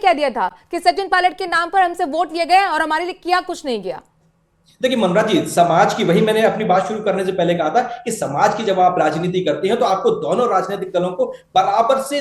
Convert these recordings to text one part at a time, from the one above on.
कह दिया था कि सचिन पायलट के नाम पर हमसे वोट लिए गए और हमारे लिए किया कुछ नहीं किया। देखिए मनोज जी, समाज की, वही मैंने अपनी बात शुरू करने से पहले कहा था कि समाज की जब आप राजनीति करते हैं तो आपको दोनों राजनीतिक दलों को बराबर से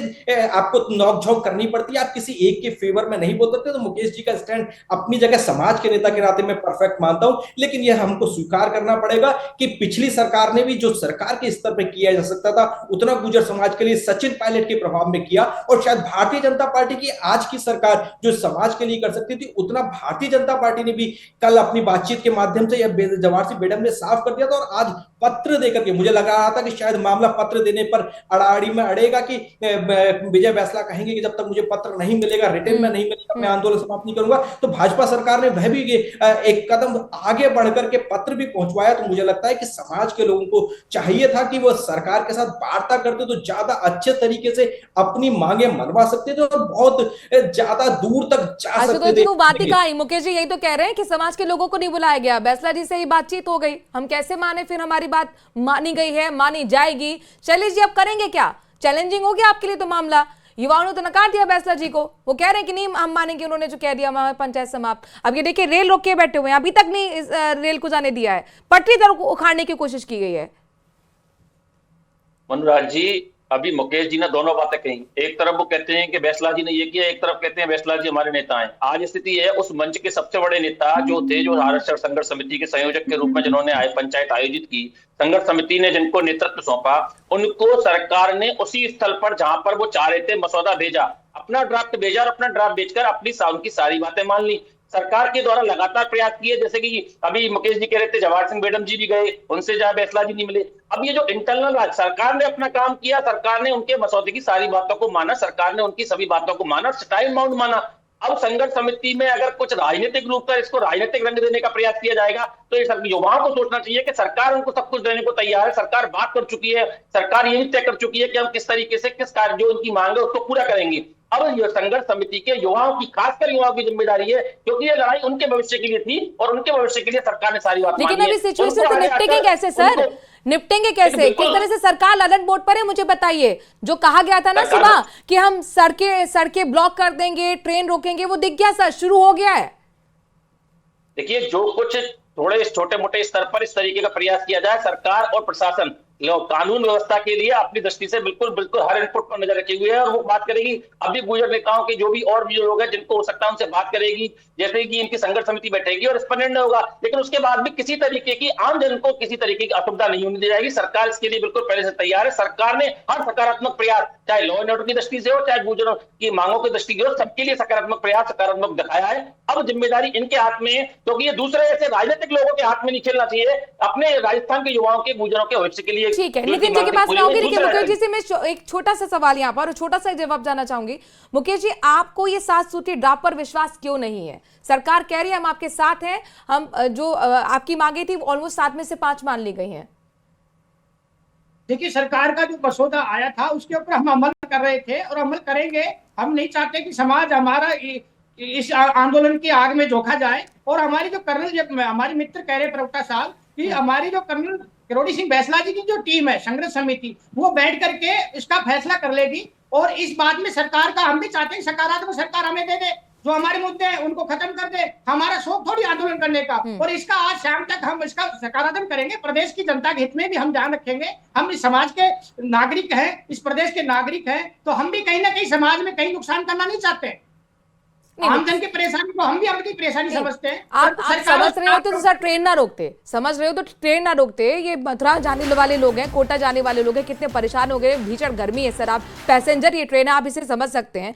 आपको नोकझोंक करनी पड़ती है। आप किसी एक के फेवर में नहीं बोल सकते। तो मुकेश जी का स्टैंड अपनी जगह समाज के नेता के नाते मैं परफेक्ट मानता हूं, लेकिन यह हमको स्वीकार करना पड़ेगा कि पिछली सरकार ने भी जो सरकार के स्तर पर किया जा सकता था उतना गुर्जर समाज के लिए सचिन पायलट के प्रभाव में किया, और शायद भारतीय जनता पार्टी की आज की सरकार जो समाज के लिए कर सकती थी उतना भारतीय जनता पार्टी ने भी कल अपनी बातचीत के माध्यम से यह जवाहर बेगम ने साफ कर दिया था। और आज पत्र देकर के मुझे लग रहा था कि शायद मामला पत्र देने पर अड़ाअड़ी में अड़ेगा कि विजय बैसला कहेंगे कि जब तक मुझे पत्र नहीं मिलेगा, रिटर्न में नहीं मिलेगा, मैं आंदोलन समाप्त नहीं करूंगा। तो भाजपा सरकार ने वह भी एक कदम आगे बढ़कर के पत्र भी पहुंचवाया। तो मुझे लगता है कि समाज के लोगों को चाहिए था कि वो सरकार के साथ वार्ता करते तो ज्यादा अच्छे तरीके से अपनी मांगे मनवा सकते थे और बहुत ज्यादा दूर तक जा सकते थे। तो बात ही कहा, मुकेश जी यही तो कह रहे हैं कि समाज के लोगों को नहीं बुलाया गया, बैसला जी से ही बातचीत हो गई, हम कैसे माने, फिर हमारी बात मानी गई है, मानी जाएगी। शैलेश जी अब करेंगे क्या? चैलेंजिंग हो गया आपके लिए तो मामला। युवाओं ने तो नकार दिया बैसला जी को, वो कह रहे हैं कि नहीं हम मानेंगे, उन्होंने जो कह दिया हमारी पंचायत समाप्त। अब ये देखिए रेल रोक के बैठे हुए हैं, अभी तक नहीं इस रेल को जाने दिया है, पटरी दर को उखाड़ने की कोशिश की गई है। मनोज जी, अभी मुकेश जी ने दोनों बातें कही। एक तरफ वो कहते हैं कि बैसला जी ने ये किया, एक तरफ कहते हैं बैसला जी हमारे नेता हैं। आज स्थिति है उस मंच के सबसे बड़े नेता जो थे, जो आरक्षण संघर्ष समिति के संयोजक के रूप में जिन्होंने पंचायत आयोजित की, संघर्ष समिति ने जिनको नेतृत्व सौंपा, उनको सरकार ने उसी स्थल पर जहां पर वो चाह रहे थे मसौदा भेजा, अपना ड्राफ्ट भेजा और अपना ड्राफ्ट भेजकर अपनी उनकी सारी बातें मान ली। सरकार के द्वारा लगातार प्रयास किए, जैसे कि अभी मुकेश जी कह रहे थे जवाहर सिंह बेगम जी भी गए, उनसे जहां बैसला जी नहीं मिले। अब ये जो इंटरनल सरकार ने अपना काम किया, सरकार ने उनके मसौदे की सारी बातों को माना, सरकार ने उनकी सभी बातों को माना, टाइम बाउंड माना। अब संघर्ष समिति में अगर कुछ राजनीतिक रूप पर इसको राजनीतिक रंग देने का प्रयास किया जाएगा तो ये युवाओं को सोचना चाहिए कि सरकार उनको सब कुछ देने को तैयार है। सरकार बात कर चुकी है, सरकार यही तय कर चुकी है कि हम किस तरीके से किस कार्य जो उनकी मांग है उसको पूरा करेंगे। अब ये संघर्ष समिति के युवाओं की, खासकर युवाओं की जिम्मेदारी है, क्योंकि ये लड़ाई उनके भविष्य के लिए थी और उनके भविष्य के लिए सरकार ने सारी बात मानी है। लेकिन अभी सिचुएशन से निपटेंगे कैसे सर? निपटेंगे कैसे? किस तरह से सरकार अलर्ट मोड पर है, मुझे बताइए। जो कहा गया था ना सुबह कि हम सड़कें ब्लॉक कर देंगे, ट्रेन रोकेंगे, वो दिख गया सर, शुरू हो गया है। देखिए, जो कुछ थोड़े छोटे मोटे स्तर पर इस तरीके का प्रयास किया जाए, सरकार और प्रशासन कानून व्यवस्था के लिए अपनी दृष्टि से बिल्कुल बिल्कुल हर इनपुट पर नजर रखी हुई है और वो बात करेगी। अभी गुर्जर नेताओं के जो भी और भी लोग हैं जिनको हो सकता है उनसे बात करेगी, जैसे कि इनकी संघर्ष समिति बैठेगी और इस पर निर्णय होगा। लेकिन उसके बाद भी किसी तरीके की आम जन को किसी तरीके की असुविधा नहीं होने दी जाएगी। सरकार इसके लिए बिल्कुल पहले से तैयार है। सरकार ने हर सकारात्मक प्रयास, चाहे लॉ एंड ऑर्डर की दृष्टि से हो, चाहे गुर्जरों की मांगों की दृष्टि से हो, सबके लिए सकारात्मक प्रयास, सकारात्मक दिखाया है। अब जिम्मेदारी इनके हाथ में है, क्योंकि ये दूसरे ऐसे राजनीतिक लोगों के हाथ में नहीं खेलना चाहिए, अपने राजस्थान के युवाओं के, गुर्जरों के भविष्य के लिए। ठीक है, नितिन जी के पास मैं आऊंगी। लेकिन मुकेश जी से मैं एक छोटा सा सवाल यहाँ पर और छोटा सा जवाब जानना चाहूंगी। मुकेश जी, आपको ये 7 सूत्री ड्राफ्ट पर विश्वास क्यों नहीं है? सरकार कह रही है हम आपके साथ हैं, हम जो आपकी मांगे थी ऑलमोस्ट 7 में से 5 मान ली गई हैं। देखिए, सरकार का जो मसौदा आया था उसके ऊपर हम अमल कर रहे थे और अमल करेंगे। हम नहीं चाहते कि समाज हमारा इस आंदोलन की आग में झोंका जाए। और हमारी जो कर्नल, हमारे मित्र कह रहे प्रवक्ता साहब कि हमारी जो कर्नल किरोड़ी सिंह बैसला जी की जो टीम है संघर्ष समिति, वो बैठ करके इसका फैसला कर लेगी। और इस बात में सरकार का, हम भी चाहते हैं सकारात्मक सरकार हमें दे दे, जो हमारे मुद्दे हैं उनको खत्म कर दे। हमारा शौक थोड़ी आंदोलन करने का, और इसका आज शाम तक हम इसका सकारात्मक करेंगे। प्रदेश की जनता के हित में भी हम ध्यान रखेंगे। हम इस समाज के नागरिक हैं, इस प्रदेश के नागरिक हैं, तो हम भी कहीं ना कहीं समाज में कहीं नुकसान करना नहीं चाहते। आम जन की परेशानी को हम भी अपनी परेशानी समझते हैं। आप समझ रहे हो तो सर ट्रेन ना रोकते, समझ रहे हो तो ट्रेन ना रोकते। ये मथुरा जाने वाले लोग हैं, कोटा जाने वाले लोग हैं, कितने परेशान हो गए, भीषण गर्मी है सर। आप पैसेंजर, ये ट्रेन है, आप इसे समझ सकते हैं।